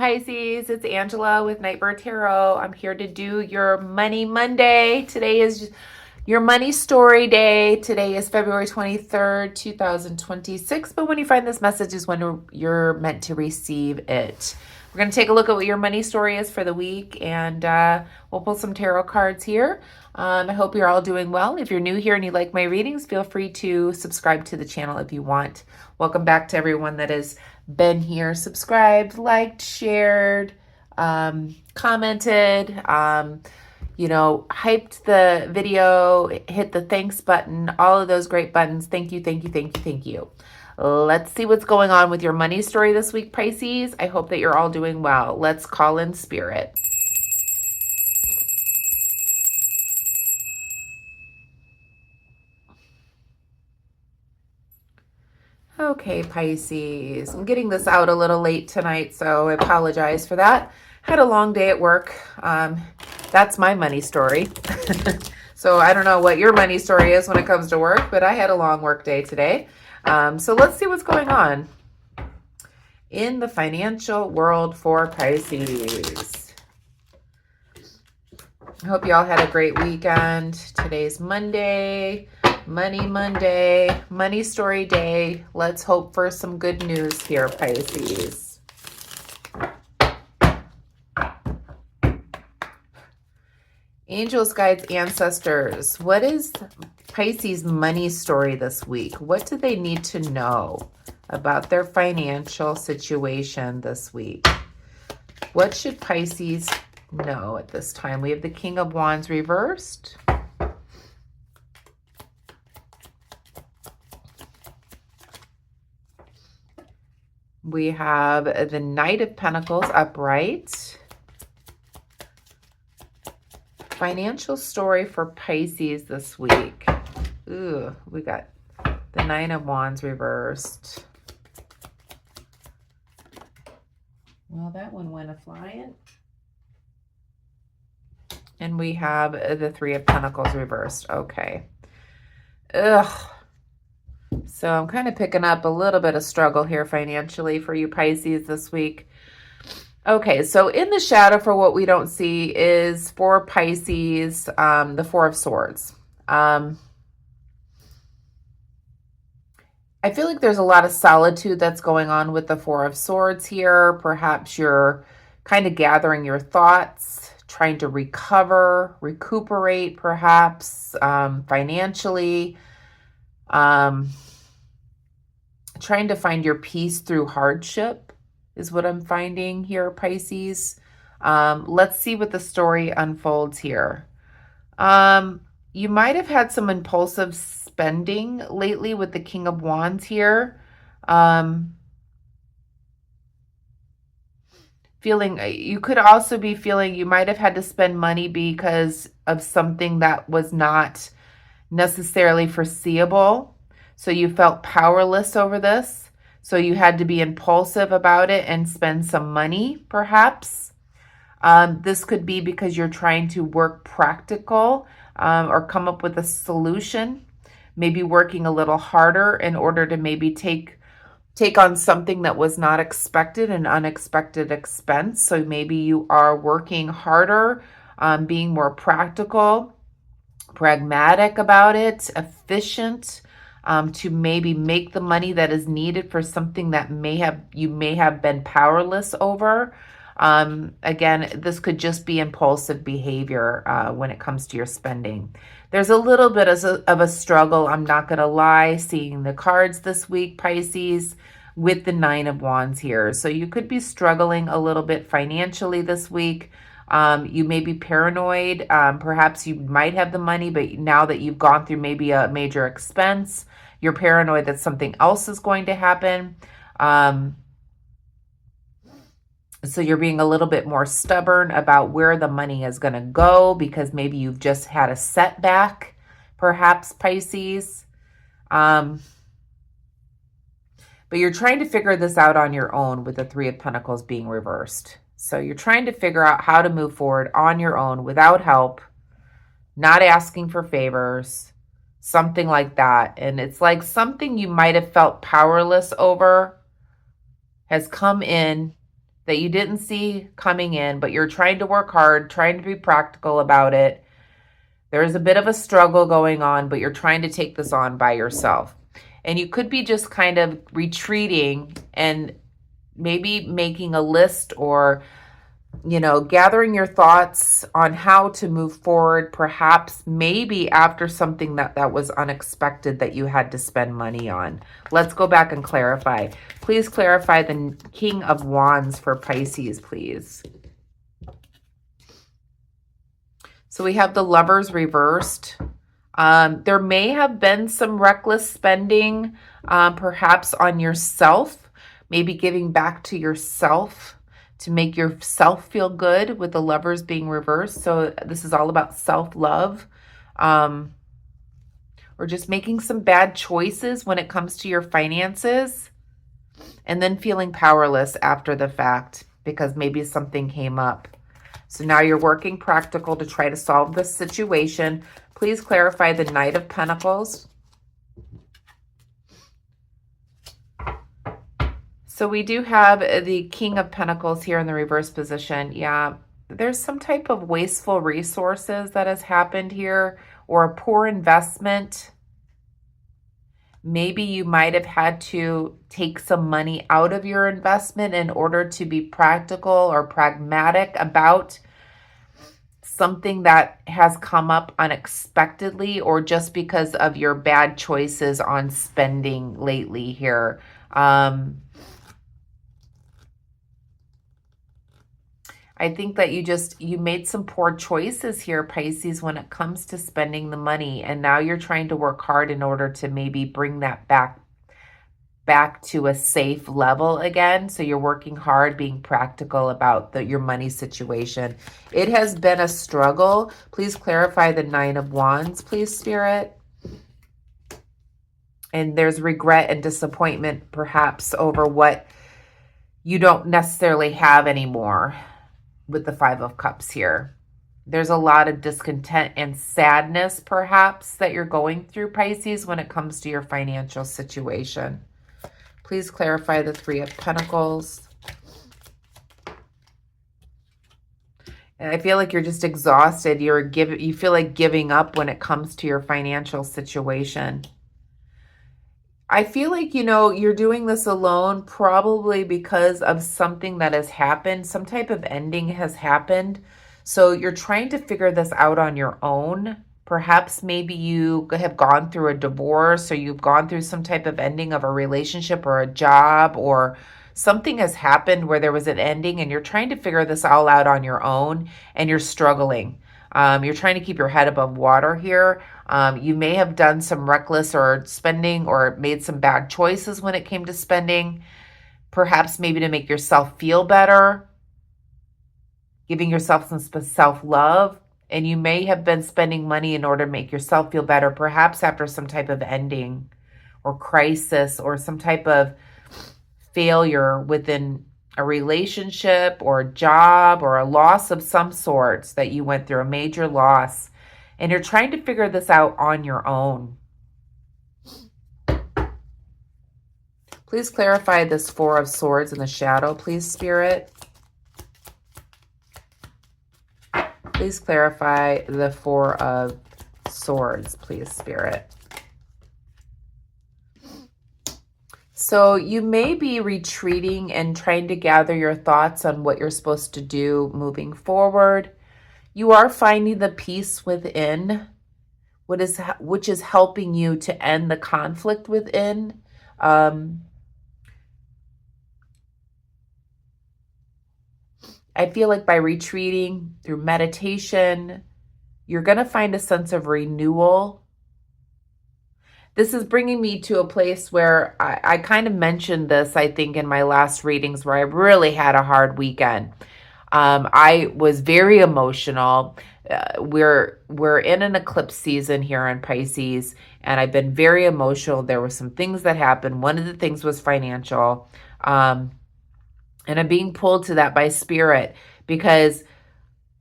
Pisces. It's Angela with Nightbird Tarot. I'm here to do your Money Monday. Today is your money story day. Today is February 23rd, 2026. But when you find this message is when you're meant to receive it. We're going to take a look at what your money story is for the week, and we'll pull some tarot cards here. I hope you're all doing well. If you're new here and you like my readings, feel free to subscribe to the channel if you want. Welcome back to everyone that has been here, subscribed, liked, shared, commented, hyped the video, hit the thanks button, all of those great buttons. Thank you, thank you, thank you, thank you. Let's see what's going on with your money story this week, Pisces. I hope that you're all doing well. Let's call in spirit. Okay, Pisces. I'm getting this out a little late tonight, so I apologize for that. Had a long day at work. That's my money story. So I don't know what your money story is when it comes to work, but I had a long work day today. So let's see what's going on in the financial world for Pisces. I hope you all had a great weekend. Today's Monday, Money Monday, money story day. Let's hope for some good news here, Pisces. Angels, guides, ancestors. What is Pisces' money story this week? What do they need to know about their financial situation this week? What should Pisces know at this time? We have the King of Wands reversed. We have the Knight of Pentacles upright. Financial story for Pisces this week. Ooh, we got the Nine of Wands reversed. Well, that one went a-flying. And we have the Three of Pentacles reversed. Okay. Ugh. So I'm kind of picking up a little bit of struggle here financially for you Pisces this week. Okay, so in the shadow for what we don't see is for Pisces, the Four of Swords. I feel like there's a lot of solitude that's going on with the Four of Swords here. Perhaps you're kind of gathering your thoughts, trying to recuperate perhaps financially, trying to find your peace through hardship is what I'm finding here, Pisces. Let's see what the story unfolds here. You might have had some impulsive spending lately with the King of Wands here. You could also be feeling you might have had to spend money because of something that was not necessarily foreseeable. So you felt powerless over this. So you had to be impulsive about it and spend some money, perhaps. This could be because you're trying to work practical or come up with a solution. Maybe working a little harder in order to maybe take on something that was not expected, an unexpected expense. So maybe you are working harder, being more practical, pragmatic about it, efficient, to maybe make the money that is needed for something that you may have been powerless over. Again, this could just be impulsive behavior when it comes to your spending. There's a little bit of a struggle, I'm not going to lie, seeing the cards this week, Pisces, with the Nine of Wands here. So you could be struggling a little bit financially this week. You may be paranoid. Perhaps you might have the money, but now that you've gone through maybe a major expense, you're paranoid that something else is going to happen. So you're being a little bit more stubborn about where the money is going to go because maybe you've just had a setback, perhaps, Pisces. But you're trying to figure this out on your own with the Three of Pentacles being reversed. So you're trying to figure out how to move forward on your own without help, not asking for favors, something like that. And it's like something you might have felt powerless over has come in that you didn't see coming in, but you're trying to work hard, trying to be practical about it. There's a bit of a struggle going on, but you're trying to take this on by yourself. And you could be just kind of retreating and maybe making a list, or gathering your thoughts on how to move forward, perhaps maybe after something that was unexpected that you had to spend money on. Let's go back and clarify. Please clarify the King of Wands for Pisces, please. So we have the Lovers reversed. There may have been some reckless spending, perhaps on yourself, maybe giving back to yourself to make yourself feel good, with the Lovers being reversed. So this is all about self-love, or just making some bad choices when it comes to your finances, and then feeling powerless after the fact because maybe something came up. So now you're working practical to try to solve this situation. Please clarify the Knight of Pentacles. So we do have the King of Pentacles here in the reverse position. Yeah, there's some type of wasteful resources that has happened here, or a poor investment. Maybe you might have had to take some money out of your investment in order to be practical or pragmatic about something that has come up unexpectedly, or just because of your bad choices on spending lately here. I think that you made some poor choices here, Pisces, when it comes to spending the money. And now you're trying to work hard in order to maybe bring that back to a safe level again. So you're working hard, being practical about your money situation. It has been a struggle. Please clarify the Nine of Wands, please, Spirit. And there's regret and disappointment, perhaps, over what you don't necessarily have anymore. With the Five of Cups here, there's a lot of discontent and sadness, perhaps, that you're going through, Pisces, when it comes to your financial situation. Please clarify the Three of Pentacles. And I feel like you're just exhausted. You feel like giving up when it comes to your financial situation. I feel like, you're doing this alone, probably because of something that has happened. Some type of ending has happened. So you're trying to figure this out on your own. Perhaps maybe you have gone through a divorce, or you've gone through some type of ending of a relationship or a job, or something has happened where there was an ending, and you're trying to figure this all out on your own, and you're struggling. You're trying to keep your head above water here. You may have done some reckless or spending, or made some bad choices when it came to spending, perhaps maybe to make yourself feel better, giving yourself some self-love. And you may have been spending money in order to make yourself feel better, perhaps after some type of ending or crisis, or some type of failure within a relationship or a job, or a loss of some sorts that you went through, a major loss, and you're trying to figure this out on your own. Please clarify this Four of Swords in the shadow, please, Spirit. Please clarify the Four of Swords, please, Spirit. So you may be retreating and trying to gather your thoughts on what you're supposed to do moving forward. You are finding the peace within, which is helping you to end the conflict within. I feel like by retreating through meditation, you're going to find a sense of renewal. This is bringing me to a place where I kind of mentioned this, I think, in my last readings, where I really had a hard weekend. I was very emotional. We're in an eclipse season here in Pisces, and I've been very emotional. There were some things that happened. One of the things was financial. And I'm being pulled to that by Spirit, because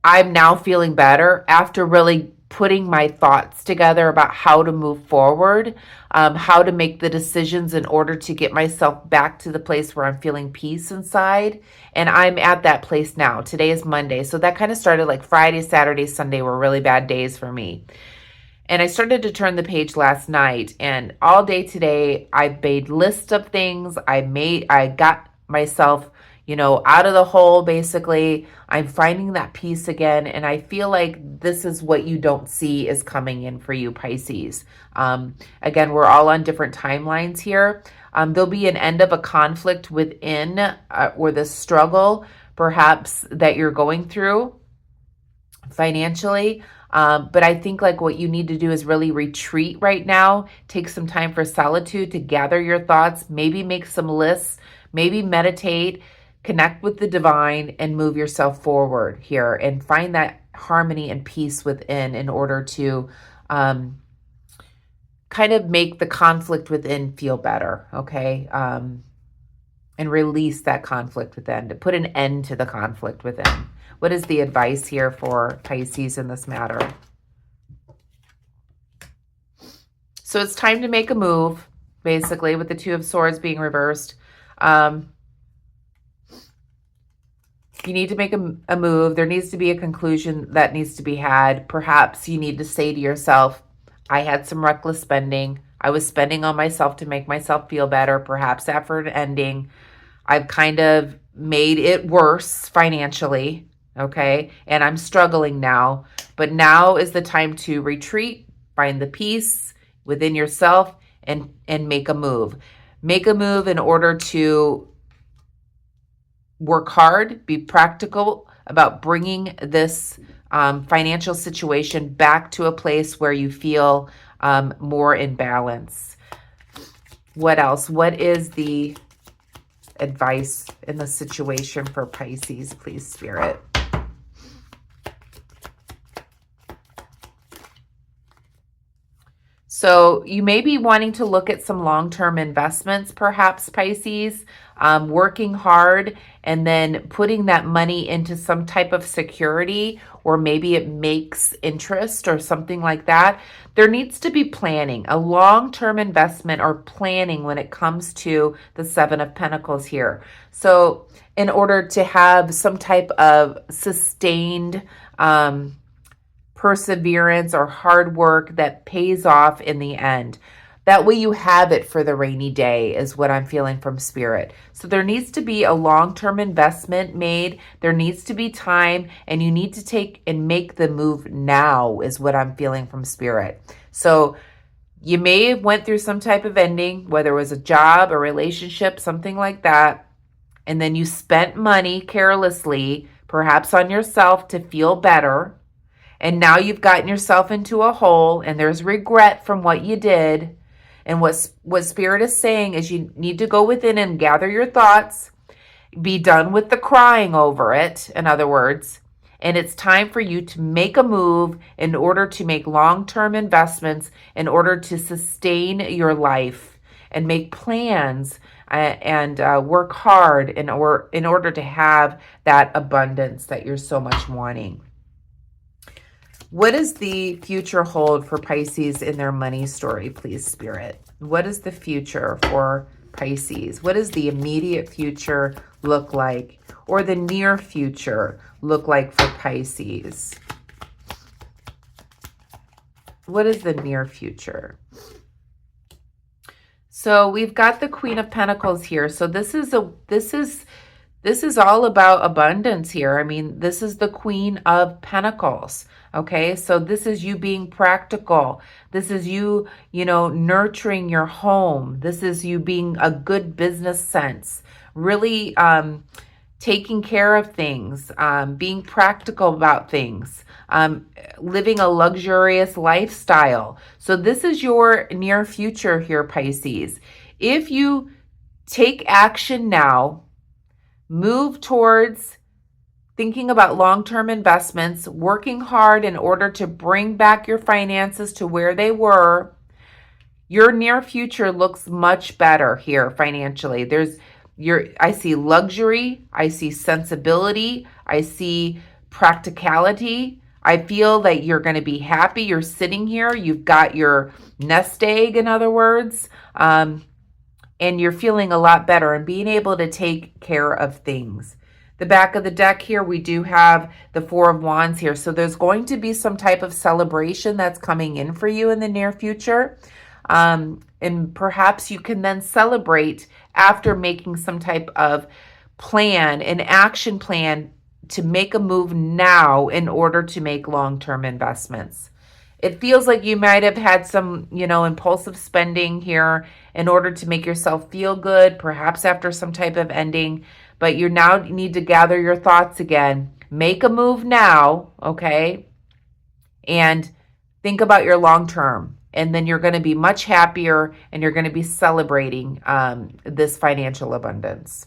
I'm now feeling better after really putting my thoughts together about how to move forward, how to make the decisions in order to get myself back to the place where I'm feeling peace inside. And I'm at that place now. Today is Monday. So that kind of started like Friday, Saturday, Sunday were really bad days for me. And I started to turn the page last night, and all day today, I made lists of things. I got myself, out of the hole, basically. I'm finding that peace again. And I feel like this is what you don't see is coming in for you, Pisces. Again, we're all on different timelines here. There'll be an end of a conflict within or the struggle, perhaps, that you're going through financially. But I think like what you need to do is really retreat right now. Take some time for solitude to gather your thoughts, maybe make some lists, maybe meditate, connect with the divine, and move yourself forward here and find that harmony and peace within in order to kind of make the conflict within feel better, okay? And release that conflict within, to put an end to the conflict within. What is the advice here for Pisces in this matter? So it's time to make a move, basically, with the Two of Swords being reversed. You need to make a move. There needs to be a conclusion that needs to be had. Perhaps you need to say to yourself, I had some reckless spending. I was spending on myself to make myself feel better. Perhaps after an ending, I've kind of made it worse financially. Okay, and I'm struggling now, but now is the time to retreat, find the peace within yourself, and make a move. Make a move in order to work hard, be practical about bringing this financial situation back to a place where you feel more in balance. What else? What is the advice in the situation for Pisces, please, Spirit? So you may be wanting to look at some long-term investments, perhaps, Pisces, working hard and then putting that money into some type of security, or maybe it makes interest or something like that. There needs to be planning, a long-term investment or planning when it comes to the Seven of Pentacles here. So in order to have some type of sustained perseverance or hard work that pays off in the end. That way you have it for the rainy day is what I'm feeling from Spirit. So there needs to be a long-term investment made. There needs to be time, and you need to take and make the move now is what I'm feeling from Spirit. So you may have went through some type of ending, whether it was a job, a relationship, something like that, and then you spent money carelessly, perhaps on yourself to feel better. And now you've gotten yourself into a hole, and there's regret from what you did. And what Spirit is saying is you need to go within and gather your thoughts, be done with the crying over it, in other words. And it's time for you to make a move in order to make long-term investments, in order to sustain your life and make plans and work hard in order to have that abundance that you're so much wanting. What does the future hold for Pisces in their money story, please, Spirit? What does the future for Pisces? What does the immediate future look like, or the near future look like for Pisces? What is the near future? So we've got the Queen of Pentacles here. So this is all about abundance here. I mean, this is the Queen of Pentacles. Okay, so this is you being practical. This is you, nurturing your home. This is you being a good business sense, really taking care of things, being practical about things, living a luxurious lifestyle. So this is your near future here, Pisces. If you take action now, move towards thinking about long-term investments, working hard in order to bring back your finances to where they were, your near future looks much better here financially. I see luxury, I see sensibility, I see practicality, I feel that you're going to be happy. You're sitting here. You've got your nest egg, in other words, and you're feeling a lot better and being able to take care of things. The back of the deck here, we do have the Four of Wands here. So there's going to be some type of celebration that's coming in for you in the near future. And perhaps you can then celebrate after making some type of plan, an action plan to make a move now in order to make long-term investments. It feels like you might have had some, impulsive spending here in order to make yourself feel good, perhaps after some type of ending, but you now need to gather your thoughts again. Make a move now, okay? And think about your long term. And then you're going to be much happier and you're going to be celebrating this financial abundance.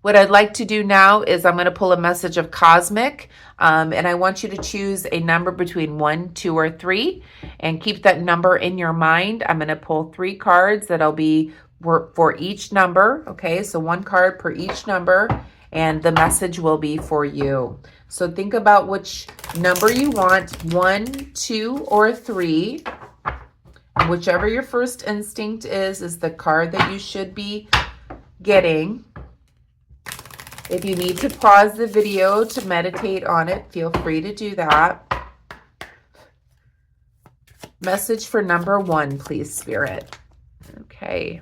What I'd like to do now is I'm going to pull a message of cosmic, and I want you to choose a number between 1, 2, or 3, and keep that number in your mind. I'm going to pull 3 cards that'll be for each number, okay? So 1 card per each number, and the message will be for you. So think about which number you want, 1, 2, or 3. Whichever your first instinct is the card that you should be getting. If you need to pause the video to meditate on it, feel free to do that. Message for number 1, please, Spirit. Okay.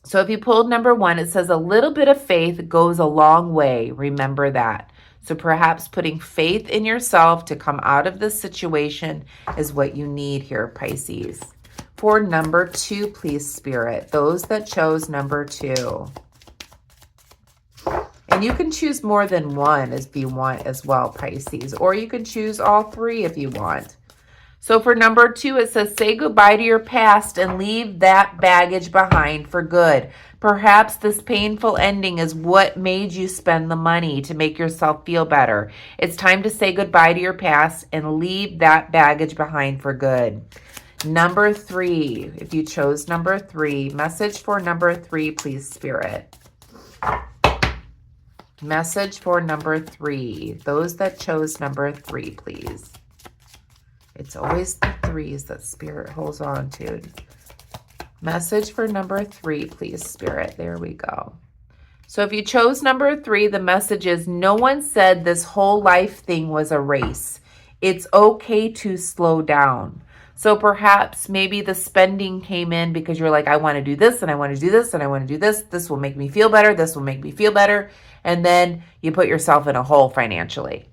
So if you pulled number 1, it says a little bit of faith goes a long way. Remember that. So perhaps putting faith in yourself to come out of this situation is what you need here, Pisces. For number 2, please, Spirit. Those that chose number 2. And you can choose more than 1 if you want as well, Pisces. Or you can choose all 3 if you want. So for number 2, it says, say goodbye to your past and leave that baggage behind for good. Perhaps this painful ending is what made you spend the money to make yourself feel better. It's time to say goodbye to your past and leave that baggage behind for good. Number 3, if you chose number 3, message for number 3, please, Spirit. Message for number 3. Those that chose number 3, please. It's always the 3s that Spirit holds on to. Message for number 3, please, Spirit. There we go. So if you chose number 3, the message is, no one said this whole life thing was a race. It's okay to slow down. So perhaps maybe the spending came in because you're like, I want to do this and I want to do this and I want to do this. This will make me feel better. This will make me feel better. And then you put yourself in a hole financially.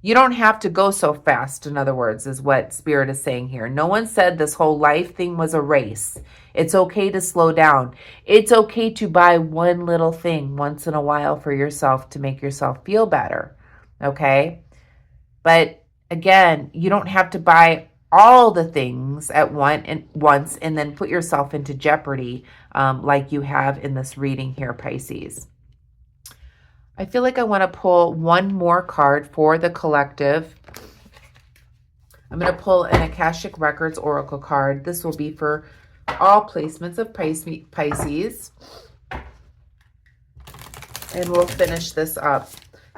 You don't have to go so fast, in other words, is what Spirit is saying here. No one said this whole life thing was a race. It's okay to slow down. It's okay to buy one little thing once in a while for yourself to make yourself feel better, okay? But again, you don't have to buy all the things at once and then put yourself into jeopardy like you have in this reading here, Pisces. I feel like I want to pull one more card for the collective. I'm going to pull an Akashic Records Oracle card. This will be for all placements of Pisces. And we'll finish this up.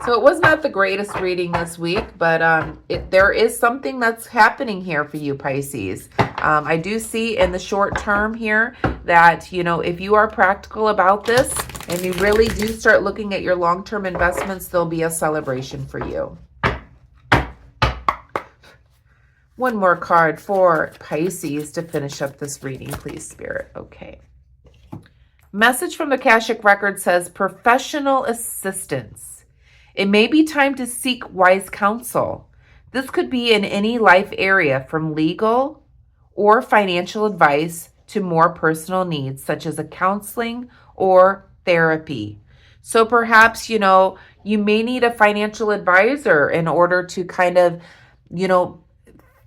So it was not the greatest reading this week, but there is something that's happening here for you, Pisces. I do see in the short term here that, if you are practical about this and you really do start looking at your long-term investments, there'll be a celebration for you. One more card for Pisces to finish up this reading, please, Spirit. Okay. Message from the Akashic Record says, professional assistance. It may be time to seek wise counsel. This could be in any life area, from legal or financial advice to more personal needs, such as a counseling or therapy. So perhaps, you may need a financial advisor in order to kind of,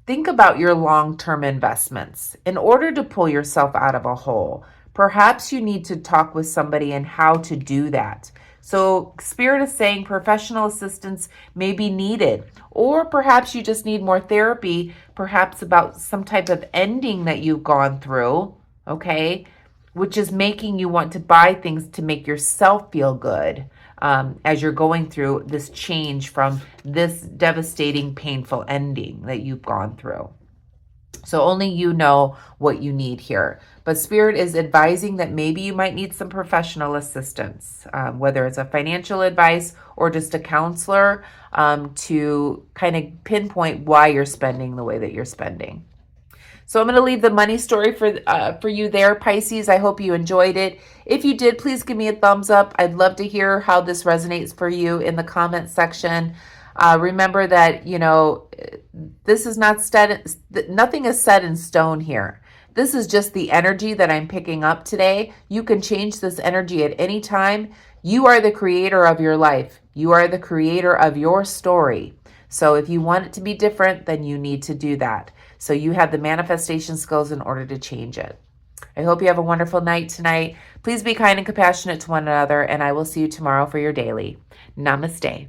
think about your long-term investments in order to pull yourself out of a hole. Perhaps you need to talk with somebody on how to do that. So Spirit is saying professional assistance may be needed, or perhaps you just need more therapy, perhaps about some type of ending that you've gone through, okay, which is making you want to buy things to make yourself feel good. as you're going through this change from this devastating, painful ending that you've gone through. So only you know what you need here. But Spirit is advising that maybe you might need some professional assistance, whether it's a financial advice or just a counselor, to kind of pinpoint why you're spending the way that you're spending. So I'm going to leave the money story for you there, Pisces. I hope you enjoyed it. If you did, please give me a thumbs up. I'd love to hear how this resonates for you in the comment section. Remember that, this is not nothing is set in stone here. This is just the energy that I'm picking up today. You can change this energy at any time. You are the creator of your life. You are the creator of your story. So if you want it to be different, then you need to do that. So you have the manifestation skills in order to change it. I hope you have a wonderful night tonight. Please be kind and compassionate to one another, and I will see you tomorrow for your daily. Namaste.